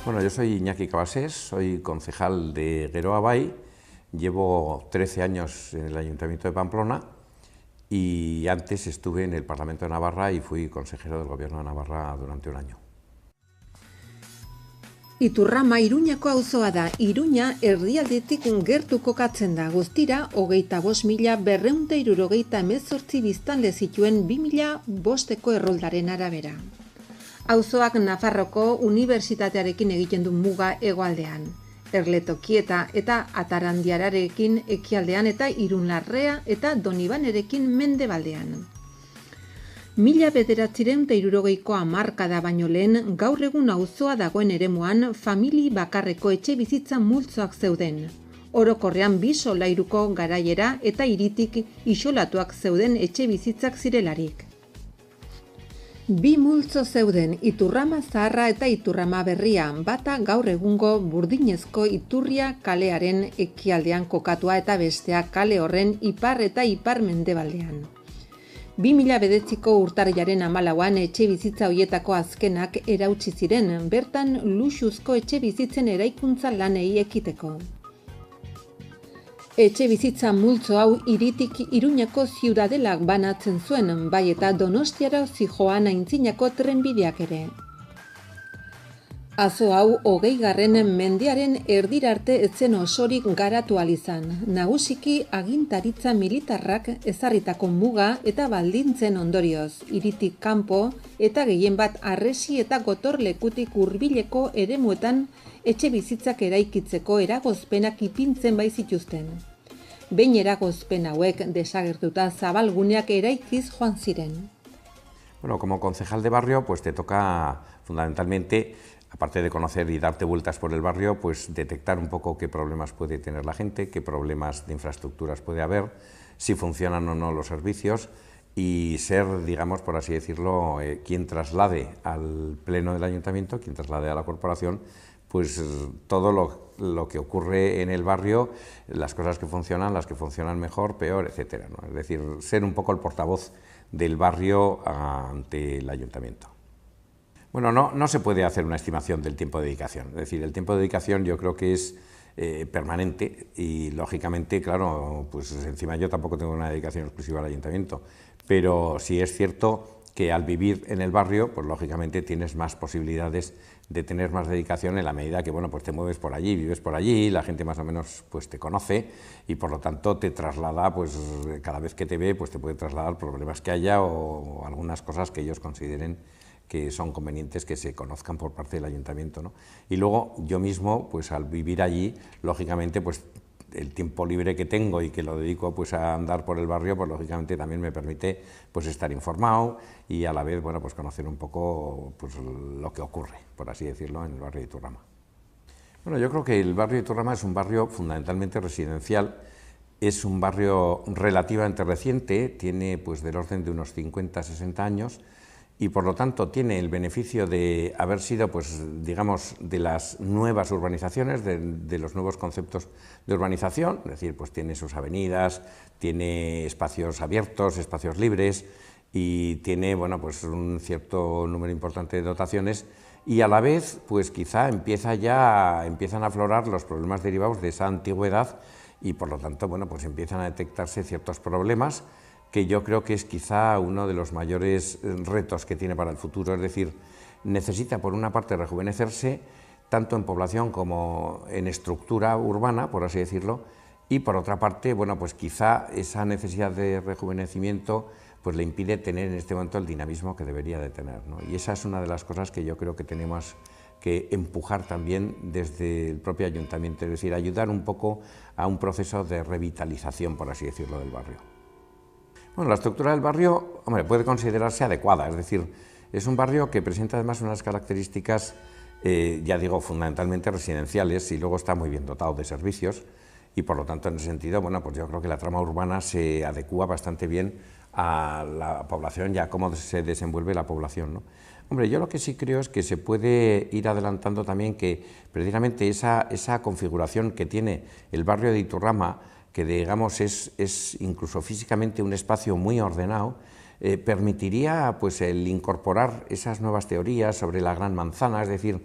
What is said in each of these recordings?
Bueno, yo soy Iñaki Cabasés, soy concejal de Geroa Bai, llevo 13 años en el Ayuntamiento de Pamplona y antes estuve en el Parlamento de Navarra y fui consejero del Gobierno de Navarra durante un año. Iturrama Iruñako auzoa da. Iruña erdialdetik gertu kokatzen da. Guztira, 25.278 biztanle zituen 2005eko erroldaren arabera. Auzoak Nafarroko Unibertsitatearekin egiten du muga hegoaldean. Erletokieta eta Atarandiararekin ekialdean eta Irunlarrea eta Donibanerekin mendebaldean. 1960ko hamarkada baino lehen, gaur egun auzoa dagoen eremuan famili bakarreko etxe bizitza multzoak zeuden. Orokorrean 2 solairuko garaiera eta hiritik isolatuak zeuden etxe bizitzak zirelarik. 2 multzo zeuden, Iturrama Zaharra eta Iturrama Berria, bata gaur egungo Burdinezko Iturria kalearen ekialdean kokatua eta bestea kale horren ipar eta ipar-mendebaldean. 2009ko urtarrilaren 14an etxe bizitza hoietako azkenak erautsi ziren, bertan luxuzko etxe bizitzen eraikuntza lanei ekiteko. Etxe bizitza multzo hau hiritik Iruñako ziudadelak banatzen zuen, bai eta Donostiara zijoan aintzinako trenbideak ere. Azo hau 20. mendearen erdirarte etzen osorik garatu ahal izan, nagusiki agintaritza militarrak ezarritako muga eta baldintzen ondorioz, hiritik kanpo eta gehien bat harresi eta gotorlekutik hurbileko eremuetan etxe bizitzak eraikitzeko eragozpenak ipintzen baizituzten. Behin eragozpen hauek desagertuta zabalguneak eraikiz joan ziren. Bueno, como concejal de barrio, pues te toca fundamentalmente, aparte de conocer y darte vueltas por el barrio, pues detectar un poco qué problemas puede tener la gente, qué problemas de infraestructuras puede haber, si funcionan o no los servicios y ser, digamos, por así decirlo, quien traslade al pleno del ayuntamiento, quien traslade a la corporación, pues todo lo que ocurre en el barrio, las cosas que funcionan, las que funcionan mejor, peor, etcétera, ¿no? Es decir, ser un poco el portavoz del barrio ante el ayuntamiento. Bueno, no se puede hacer una estimación del tiempo de dedicación, es decir, el tiempo de dedicación yo creo que es permanente y lógicamente, claro, pues encima yo tampoco tengo una dedicación exclusiva al ayuntamiento, pero sí es cierto que al vivir en el barrio, pues lógicamente tienes más posibilidades de tener más dedicación en la medida que, bueno, pues te mueves por allí, vives por allí, la gente más o menos pues te conoce y por lo tanto te traslada, pues cada vez que te ve, pues te puede trasladar problemas que haya o algunas cosas que ellos consideren que son convenientes que se conozcan por parte del ayuntamiento, ¿no? Y luego yo mismo, pues al vivir allí, lógicamente, pues el tiempo libre que tengo y que lo dedico pues a andar por el barrio, pues lógicamente también me permite pues estar informado y a la vez, bueno, pues conocer un poco pues lo que ocurre, por así decirlo, en el barrio de Iturrama. Bueno, yo creo que el barrio de Iturrama es un barrio fundamentalmente residencial, es un barrio relativamente reciente, tiene pues del orden de unos 50-60 años, y por lo tanto tiene el beneficio de haber sido, pues, digamos, de las nuevas urbanizaciones, de los nuevos conceptos de urbanización, es decir, pues tiene sus avenidas, tiene espacios abiertos, espacios libres y tiene, bueno, pues un cierto número importante de dotaciones y a la vez, pues quizá empiezan a aflorar los problemas derivados de esa antigüedad y por lo tanto, bueno, pues empiezan a detectarse ciertos problemas que yo creo que es quizá uno de los mayores retos que tiene para el futuro, es decir, necesita por una parte rejuvenecerse, tanto en población como en estructura urbana, por así decirlo, y por otra parte, bueno, pues quizá esa necesidad de rejuvenecimiento pues le impide tener en este momento el dinamismo que debería de tener, ¿no? Y esa es una de las cosas que yo creo que tenemos que empujar también desde el propio ayuntamiento, es decir, ayudar un poco a un proceso de revitalización, por así decirlo, del barrio. Bueno, la estructura del barrio, hombre, puede considerarse adecuada, es decir, es un barrio que presenta además unas características, ya digo, fundamentalmente residenciales y luego está muy bien dotado de servicios y por lo tanto en ese sentido, bueno, pues yo creo que la trama urbana se adecúa bastante bien a la población y a cómo se desenvuelve la población, ¿no? Hombre, yo lo que sí creo es que se puede ir adelantando también que precisamente esa configuración que tiene el barrio de Iturrama, que digamos es incluso físicamente un espacio muy ordenado, permitiría pues el incorporar esas nuevas teorías sobre la gran manzana, es decir,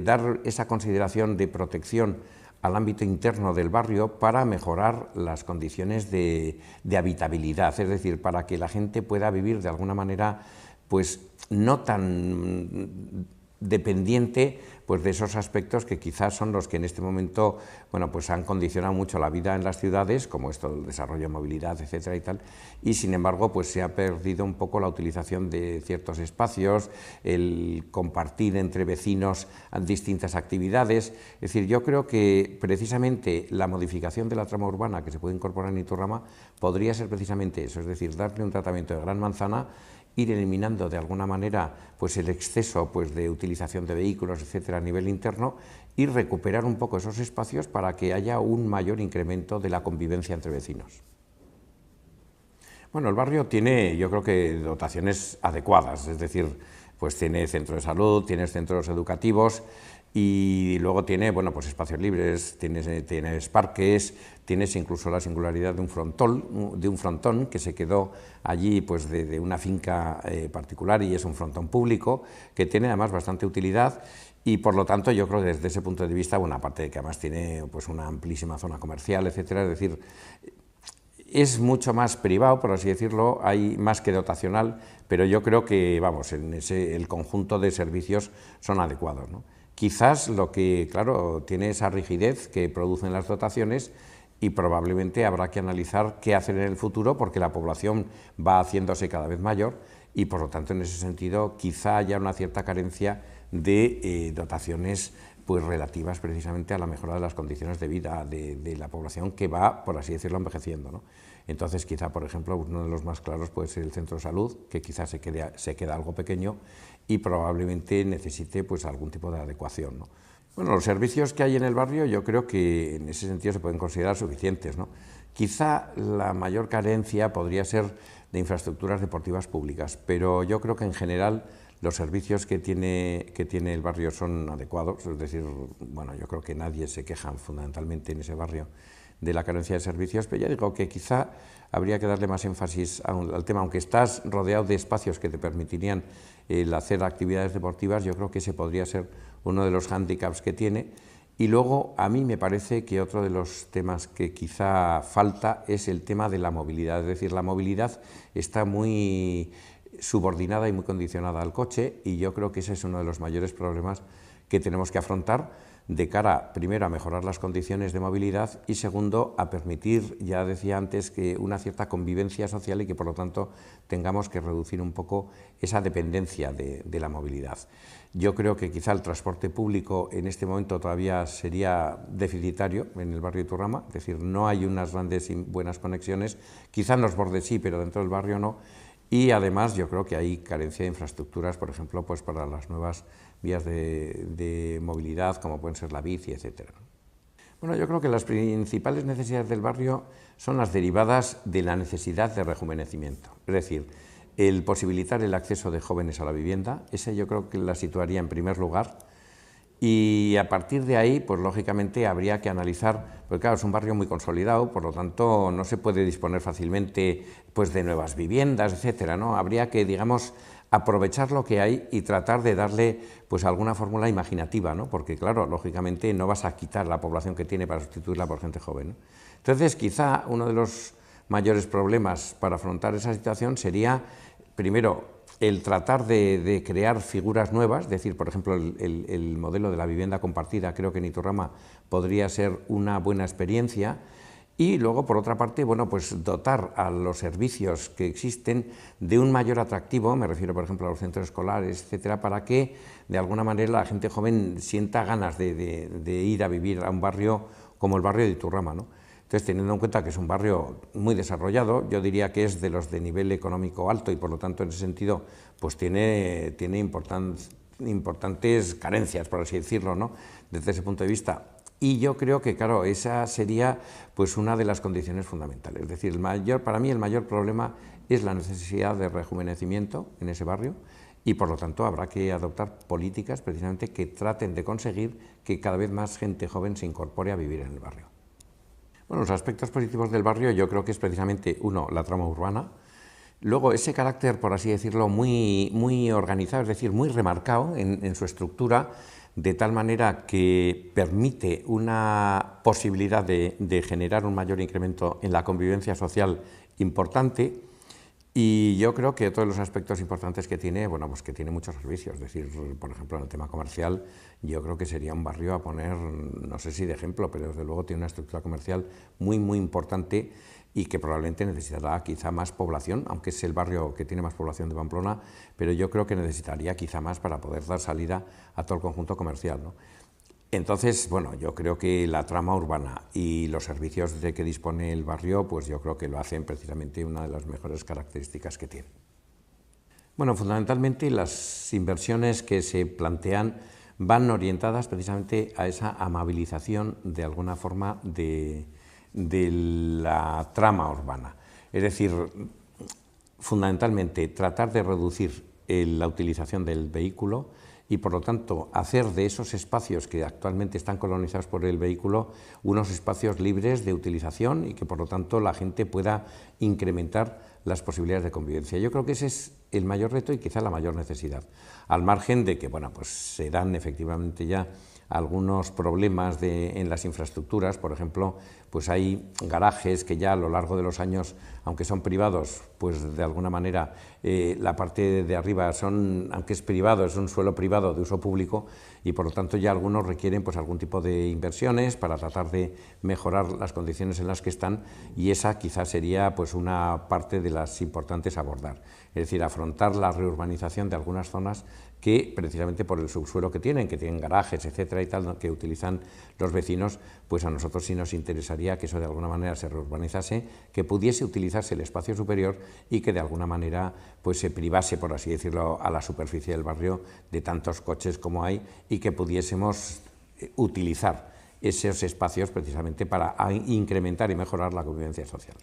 dar esa consideración de protección al ámbito interno del barrio para mejorar las condiciones de habitabilidad, es decir, para que la gente pueda vivir de alguna manera pues no tan dependiente pues, de esos aspectos que quizás son los que en este momento bueno, pues han condicionado mucho la vida en las ciudades, como esto del desarrollo de movilidad, etcétera y tal, y sin embargo pues, se ha perdido un poco la utilización de ciertos espacios, el compartir entre vecinos distintas actividades. Es decir, yo creo que precisamente la modificación de la trama urbana que se puede incorporar en Iturrama podría ser precisamente eso, es decir, darle un tratamiento de gran manzana, ir eliminando de alguna manera pues, el exceso pues, de utilización de vehículos, etcétera, a nivel interno y recuperar un poco esos espacios para que haya un mayor incremento de la convivencia entre vecinos. Bueno, el barrio tiene, yo creo que dotaciones adecuadas, es decir, pues tiene centro de salud, tiene centros educativos y luego tiene, bueno, pues espacios libres, tienes parques, tienes incluso la singularidad de un frontón que se quedó allí pues de una finca particular y es un frontón público que tiene además bastante utilidad y por lo tanto yo creo que desde ese punto de vista, bueno, aparte de que además tiene pues una amplísima zona comercial, etcétera, es decir, es mucho más privado, por así decirlo, hay más que dotacional, pero yo creo que, vamos, el conjunto de servicios son adecuados, ¿no? Quizás lo que, claro, tiene esa rigidez que producen las dotaciones y probablemente habrá que analizar qué hacer en el futuro porque la población va haciéndose cada vez mayor y, por lo tanto, en ese sentido, quizá haya una cierta carencia de dotaciones pues relativas precisamente a la mejora de las condiciones de vida de la población que va, por así decirlo, envejeciendo, ¿no? Entonces, quizá, por ejemplo, uno de los más claros puede ser el centro de salud, que quizás se queda algo pequeño y probablemente necesite pues, algún tipo de adecuación, ¿no? Bueno, los servicios que hay en el barrio yo creo que en ese sentido se pueden considerar suficientes, ¿no? Quizá la mayor carencia podría ser de infraestructuras deportivas públicas, pero yo creo que en general los servicios que tiene el barrio son adecuados, es decir, bueno, yo creo que nadie se queja fundamentalmente en ese barrio de la carencia de servicios, pero ya digo que quizá habría que darle más énfasis al tema, aunque estás rodeado de espacios que te permitirían el hacer actividades deportivas, yo creo que ese podría ser uno de los hándicaps que tiene. Y luego a mí me parece que otro de los temas que quizá falta es el tema de la movilidad, es decir, la movilidad está muy subordinada y muy condicionada al coche y yo creo que ese es uno de los mayores problemas que tenemos que afrontar de cara, primero, a mejorar las condiciones de movilidad y, segundo, a permitir, ya decía antes, que una cierta convivencia social y que, por lo tanto, tengamos que reducir un poco esa dependencia de la movilidad. Yo creo que quizá el transporte público en este momento todavía sería deficitario en el barrio de Iturrama, es decir, no hay unas grandes y buenas conexiones, quizá en los bordes sí, pero dentro del barrio no. Y además yo creo que hay carencia de infraestructuras, por ejemplo, pues para las nuevas vías de movilidad, como pueden ser la bici, etcétera. Bueno, yo creo que las principales necesidades del barrio son las derivadas de la necesidad de rejuvenecimiento, es decir, el posibilitar el acceso de jóvenes a la vivienda, ese yo creo que la situaría en primer lugar, y a partir de ahí, pues lógicamente habría que analizar, porque claro, es un barrio muy consolidado, por lo tanto no se puede disponer fácilmente pues, de nuevas viviendas, etcétera, ¿no? Habría que, digamos, aprovechar lo que hay y tratar de darle pues alguna fórmula imaginativa, ¿no? Porque claro, lógicamente no vas a quitar la población que tiene para sustituirla por gente joven, ¿no? Entonces, quizá uno de los mayores problemas para afrontar esa situación sería, primero, el tratar de crear figuras nuevas, es decir, por ejemplo, el modelo de la vivienda compartida, creo que en Iturrama podría ser una buena experiencia, y luego, por otra parte, bueno, pues dotar a los servicios que existen de un mayor atractivo, me refiero, por ejemplo, a los centros escolares, etcétera, para que, de alguna manera, la gente joven sienta ganas de ir a vivir a un barrio como el barrio de Iturrama, ¿no? Entonces, teniendo en cuenta que es un barrio muy desarrollado, yo diría que es de los de nivel económico alto y, por lo tanto, en ese sentido, pues tiene importantes carencias, por así decirlo, ¿no? Desde ese punto de vista. Y yo creo que, claro, esa sería pues, una de las condiciones fundamentales. Es decir, para mí el mayor problema es la necesidad de rejuvenecimiento en ese barrio y, por lo tanto, habrá que adoptar políticas precisamente que traten de conseguir que cada vez más gente joven se incorpore a vivir en el barrio. Bueno, los aspectos positivos del barrio yo creo que es precisamente, uno, la trama urbana, Luego, ese carácter, por así decirlo, muy organizado, es decir, muy remarcado en su estructura, de tal manera que permite una posibilidad de generar un mayor incremento en la convivencia social importante. Y yo creo que otro de los aspectos importantes que tiene, bueno, pues que tiene muchos servicios. Es decir, por ejemplo, en el tema comercial, yo creo que sería un barrio a poner, no sé si de ejemplo, pero desde luego tiene una estructura comercial muy importante y que probablemente necesitará quizá más población, aunque es el barrio que tiene más población de Pamplona, pero yo creo que necesitaría quizá más para poder dar salida a todo el conjunto comercial, ¿no? Entonces, bueno, yo creo que la trama urbana y los servicios de que dispone el barrio, pues yo creo que lo hacen precisamente una de las mejores características que tiene. Bueno, fundamentalmente las inversiones que se plantean van orientadas precisamente a esa amabilización de alguna forma de la trama urbana. Es decir, fundamentalmente tratar de reducir la utilización del vehículo y, por lo tanto, hacer de esos espacios que actualmente están colonizados por el vehículo unos espacios libres de utilización y que, por lo tanto, la gente pueda incrementar las posibilidades de convivencia. Yo creo que ese es el mayor reto y quizá la mayor necesidad, al margen de que, bueno, pues se dan efectivamente ya algunos problemas en las infraestructuras. Por ejemplo, pues hay garajes que ya a lo largo de los años, aunque son privados, pues de alguna manera la parte de arriba aunque es privado, es un suelo privado de uso público y por lo tanto ya algunos requieren pues algún tipo de inversiones para tratar de mejorar las condiciones en las que están, y esa quizás sería pues una parte de las importantes a abordar, es decir, afrontar la reurbanización de algunas zonas que precisamente por el subsuelo que tienen garajes, etcétera y tal, que utilizan los vecinos, pues a nosotros sí nos interesaría que eso de alguna manera se reurbanizase, que pudiese utilizarse el espacio superior y que de alguna manera pues se privase, por así decirlo, a la superficie del barrio de tantos coches como hay y que pudiésemos utilizar esos espacios precisamente para incrementar y mejorar la convivencia social.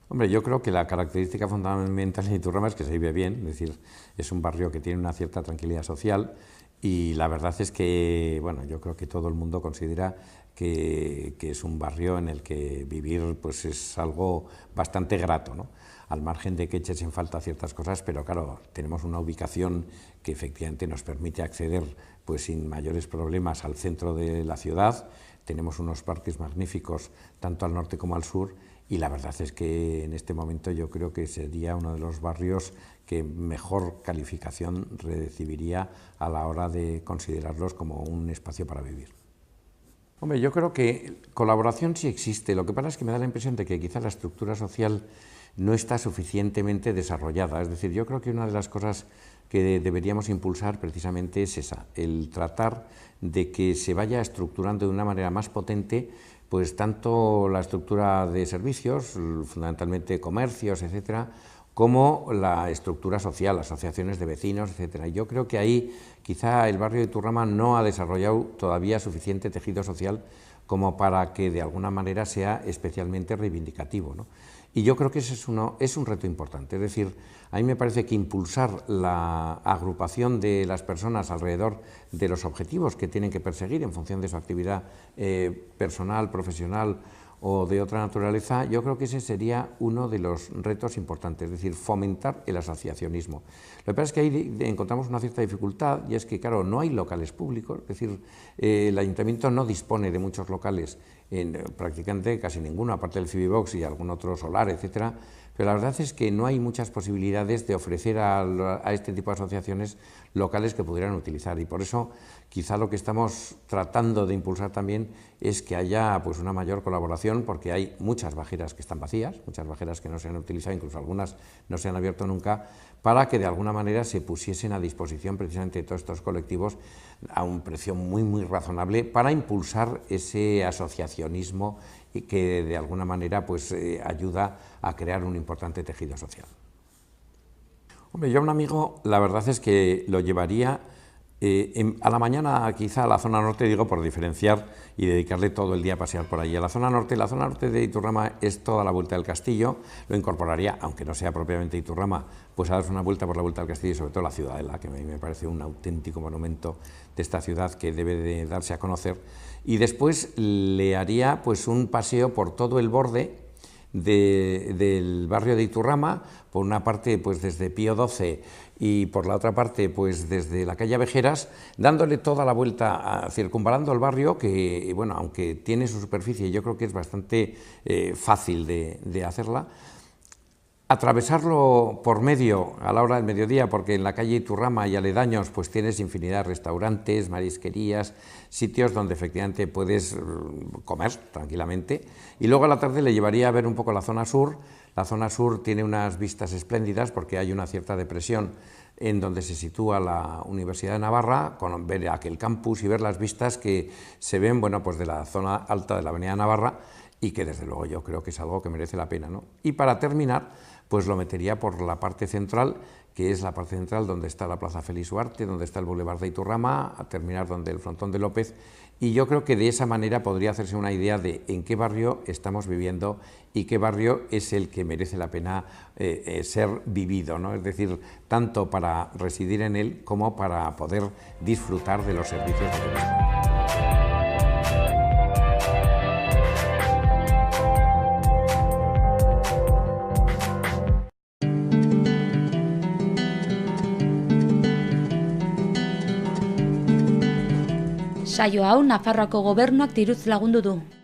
Hombre, yo creo que la característica fundamental de Iturrama es que se vive bien, es decir, es un barrio que tiene una cierta tranquilidad social y la verdad es que, bueno, yo creo que todo el mundo considera que es un barrio en el que vivir pues es algo bastante grato, ¿no? Al margen de que eches en falta ciertas cosas, pero claro, tenemos una ubicación que efectivamente nos permite acceder pues sin mayores problemas al centro de la ciudad, tenemos unos parques magníficos tanto al norte como al sur, y la verdad es que en este momento yo creo que sería uno de los barrios que mejor calificación recibiría a la hora de considerarlos como un espacio para vivir. Hombre, yo creo que colaboración sí existe, lo que pasa es que me da la impresión de que quizá la estructura social no está suficientemente desarrollada, es decir, yo creo que una de las cosas que deberíamos impulsar precisamente es esa, el tratar de que se vaya estructurando de una manera más potente pues tanto la estructura de servicios, fundamentalmente comercios, etcétera, como la estructura social, asociaciones de vecinos, etcétera. Yo creo que ahí quizá el barrio de Iturrama no ha desarrollado todavía suficiente tejido social como para que de alguna manera sea especialmente reivindicativo, ¿no? Y yo creo que ese es un reto importante, es decir, a mí me parece que impulsar la agrupación de las personas alrededor de los objetivos que tienen que perseguir en función de su actividad personal, profesional o de otra naturaleza, yo creo que ese sería uno de los retos importantes, es decir, fomentar el asociacionismo. Lo que pasa es que ahí encontramos una cierta dificultad y es que, claro, no hay locales públicos, es decir, el ayuntamiento no dispone de muchos locales, prácticamente casi ninguno, aparte del Cibibox y algún otro solar, etcétera, pero la verdad es que no hay muchas posibilidades de ofrecer a este tipo de asociaciones locales que pudieran utilizar y por eso quizá lo que estamos tratando de impulsar también es que haya pues una mayor colaboración, porque hay muchas bajeras que están vacías, muchas bajeras que no se han utilizado, incluso algunas no se han abierto nunca, para que de alguna manera se pusiesen a disposición precisamente de todos estos colectivos a un precio muy razonable para impulsar ese asociacionismo y que de alguna manera pues ayuda a crear un importante tejido social. Hombre, yo a un amigo la verdad es que lo llevaría a la mañana quizá a la zona norte, digo por diferenciar y dedicarle todo el día a pasear por allí. La zona norte de Iturrama es toda la vuelta del castillo, lo incorporaría, aunque no sea propiamente Iturrama, pues a darse una vuelta por la vuelta del castillo y sobre todo la Ciudadela, que me parece un auténtico monumento de esta ciudad que debe de darse a conocer, y después le haría pues un paseo por todo el borde del barrio de Iturrama, por una parte pues desde Pío XII y por la otra parte pues desde la calle Avejeras, dándole toda la vuelta, circunvalando el barrio, que bueno, aunque tiene su superficie, yo creo que es bastante fácil de hacerla. Atravesarlo por medio a la hora del mediodía, porque en la calle Iturrama y aledaños pues tienes infinidad de restaurantes, marisquerías, sitios donde efectivamente puedes comer tranquilamente, y luego a la tarde le llevaría a ver un poco la zona sur. La zona sur tiene unas vistas espléndidas porque hay una cierta depresión en donde se sitúa la Universidad de Navarra, con ver aquel campus y ver las vistas que se ven, bueno, pues de la zona alta de la Avenida Navarra, y que desde luego yo creo que es algo que merece la pena, ¿no? Y para terminar, pues lo metería por la parte central, que es la parte central donde está la Plaza Félix Huarte, donde está el Boulevard de Iturrama, a terminar donde el Frontón de López, y yo creo que de esa manera podría hacerse una idea de en qué barrio estamos viviendo y qué barrio es el que merece la pena ser vivido, ¿no? Es decir, tanto para residir en él como para poder disfrutar de los servicios de turismo. Saio hau Nafarroako Gobernuak diruz lagundu du.